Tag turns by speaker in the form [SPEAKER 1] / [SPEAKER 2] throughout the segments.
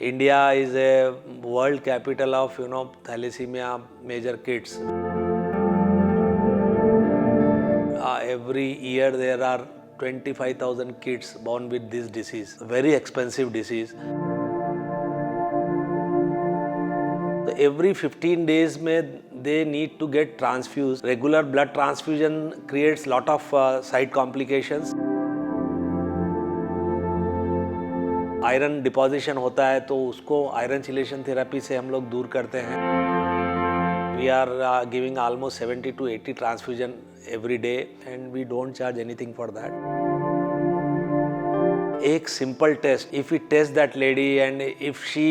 [SPEAKER 1] India is a world capital of thalassemia major kids. Every year there are 25,000 kids born with this disease, very expensive disease. So every 15 days they need to get transfused. Regular blood transfusion creates lot of side complications. Iron deposition होता है तो उसको iron chelation therapy से हम लोग दूर करते हैं. We are giving almost 70 to 80 transfusion every day and we don't charge anything for that. एक simple test, if we test that lady and if she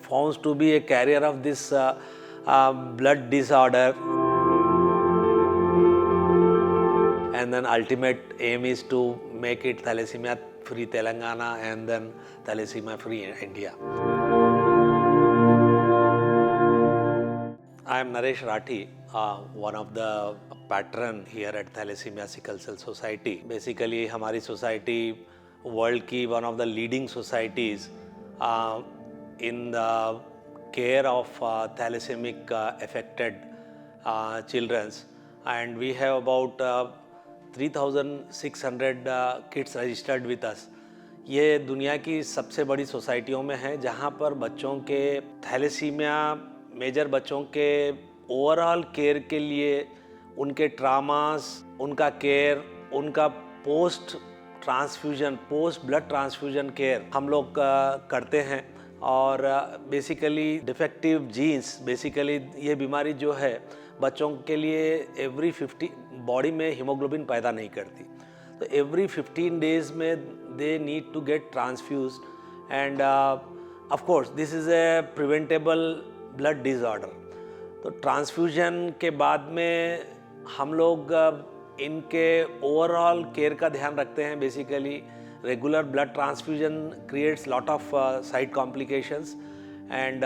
[SPEAKER 1] found to be a carrier of this blood disorder, and then ultimate aim is to make it thalassemia free Telangana and then thalassemia free India. I am Naresh Rathi, one of the patron here at Thalassemia Sickle Cell Society. Basically, हमारी society world की one of the leading societies in the care of thalassemia affected children, and we have about 3,600 kids registered with us. ये दुनिया की सबसे बड़ी सोसाइटियों में है जहाँ पर बच्चों के थैलेसीमिया मेजर बच्चों के ओवरऑल केयर के लिए उनके ट्रामास, उनका केयर, उनका पोस्ट ब्लड ट्रांसफ्यूजन केयर हम लोग करते हैं. और बेसिकली डिफेक्टिव जीन्स, बेसिकली ये बीमारी जो है बच्चों के लिए एवरी 50 बॉडी में हीमोग्लोबिन पैदा नहीं करती, तो एवरी 15 डेज में they need to get transfused and of course this is a preventable blood disorder. तो ट्रांसफ्यूजन के बाद में हम लोग इनके ओवरऑल केयर का ध्यान रखते हैं. Basically regular blood transfusion creates lot of side complications and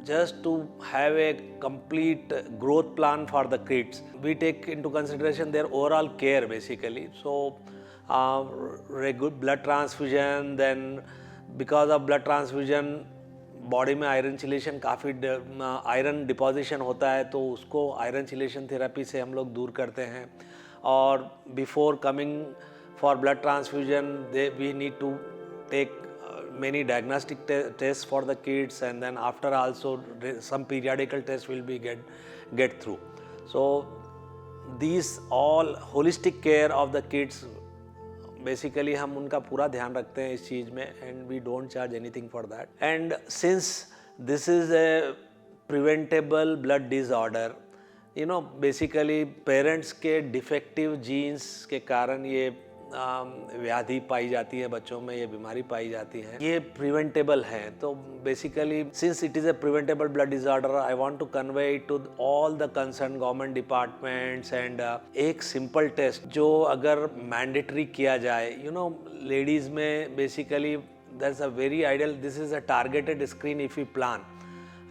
[SPEAKER 1] just to have a complete growth plan for the kids, we take into consideration their overall care basically. So regular blood transfusion, then because of blood transfusion body में iron chelation काफ़ी iron deposition होता है तो उसको iron chelation therapy से हम लोग दूर करते हैं. और before coming for blood transfusion we need to take many diagnostic tests for the kids, and then after also some periodical tests will be get through. So these all holistic care of the kids, basically हम उनका पूरा ध्यान रखते हैं इस चीज़ में, and we don't charge anything for that. And since this is a preventable blood disorder, basically parents के defective genes के कारण ये व्याधि पाई जाती है बच्चों में, ये बीमारी पाई जाती है. ये प्रिवेंटेबल है. तो basically since it is a preventable blood disorder, I want to convey it to all the concern government departments. And एक सिंपल टेस्ट जो अगर मैंडेटरी किया जाए, लेडीज़ में basically that's a very ideal, this is a targeted screen if you plan.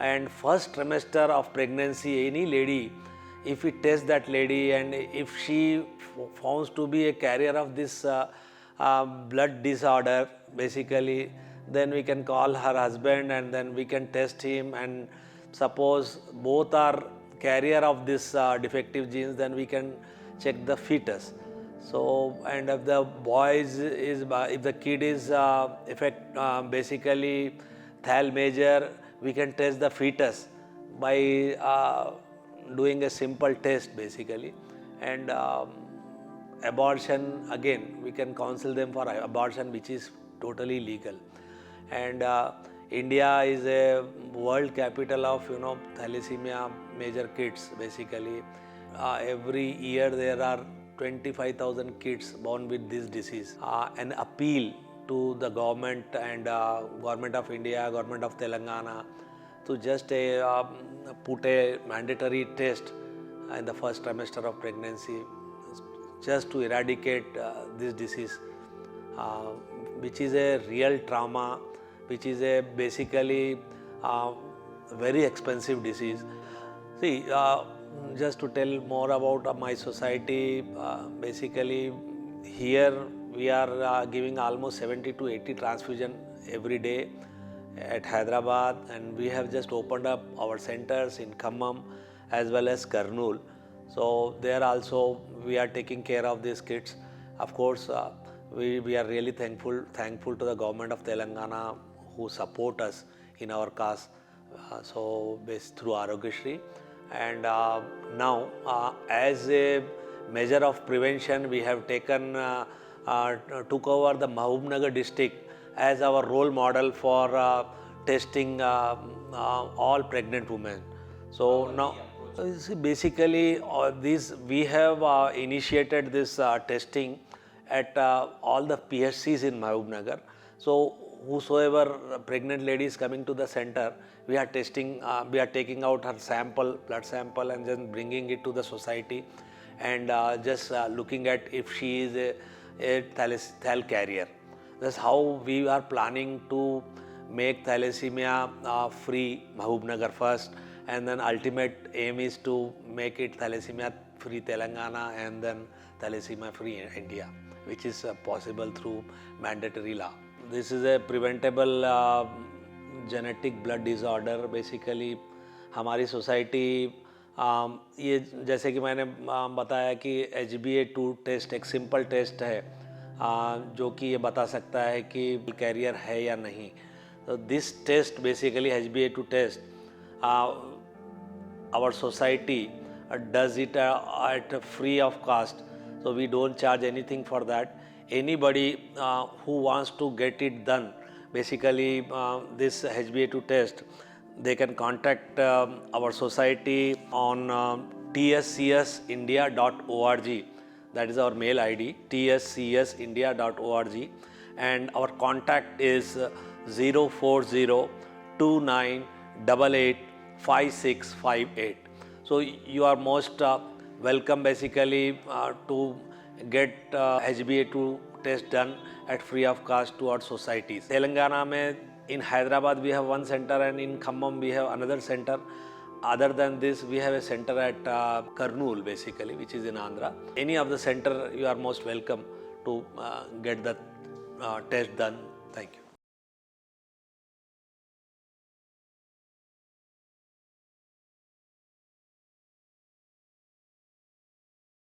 [SPEAKER 1] And first trimester of pregnancy, any lady, if we test that lady and if she found to be a carrier of this blood disorder, basically then we can call her husband and then we can test him, and suppose both are carrier of this defective genes, then we can check the fetus. So and if the if the kid is basically thal major, we can test the fetus by doing a simple test basically. And abortion, again we can counsel them for abortion, which is totally legal. And India is a world capital of thalassemia major kids basically. Every year there are 25,000 kids born with this disease. An appeal to the government and government of India, government of Telangana, to just put a mandatory test in the first trimester of pregnancy just to eradicate this disease, which is a real trauma, which is a basically very expensive disease. See, just to tell more about my society, basically here we are giving almost 70 to 80 transfusion every day, at Hyderabad, and we have just opened up our centers in Khammam as well as Kurnool. So there also we are taking care of these kids. Of course, we are really thankful to the government of Telangana who support us in our cause. So based through Arogyasri, and now as a measure of prevention, we have took over the Mahbubnagar district as our role model for testing all pregnant women. So now, basically, we have initiated this testing at all the PSCs in Mahbubnagar. So whosoever pregnant lady is coming to the center, we are testing, we are taking out her blood sample, and then bringing it to the society, and just looking at if she is a thal carrier. That's how we are planning to make thalassemia free Mahbubnagar first, and then ultimate aim is to make it thalassemia free Telangana, and then thalassemia free India, which is possible through mandatory law. This is a preventable genetic blood disorder. Basically हमारी society ये जैसे कि मैंने बताया कि HbA2 test एक simple test है जो कि ये बता सकता है कि कैरियर है या नहीं. तो this test basically HbA2 test our society does it at free of cost, so we don't charge anything for that. Anybody who wants to get it done, basically this HbA2 test, they can contact our society on tscsindia.org. That is our mail ID, tscsindia.org, and our contact is 04029885658. So you are most welcome basically to get HbA2 test done at free of cost to our societies. Telangana mein, in Hyderabad we have one center, and in Khammam we have another center. Other than this, we have a center at Kurnool basically, which is in Andhra. Any of the center, you are most welcome to get the test done. Thank you.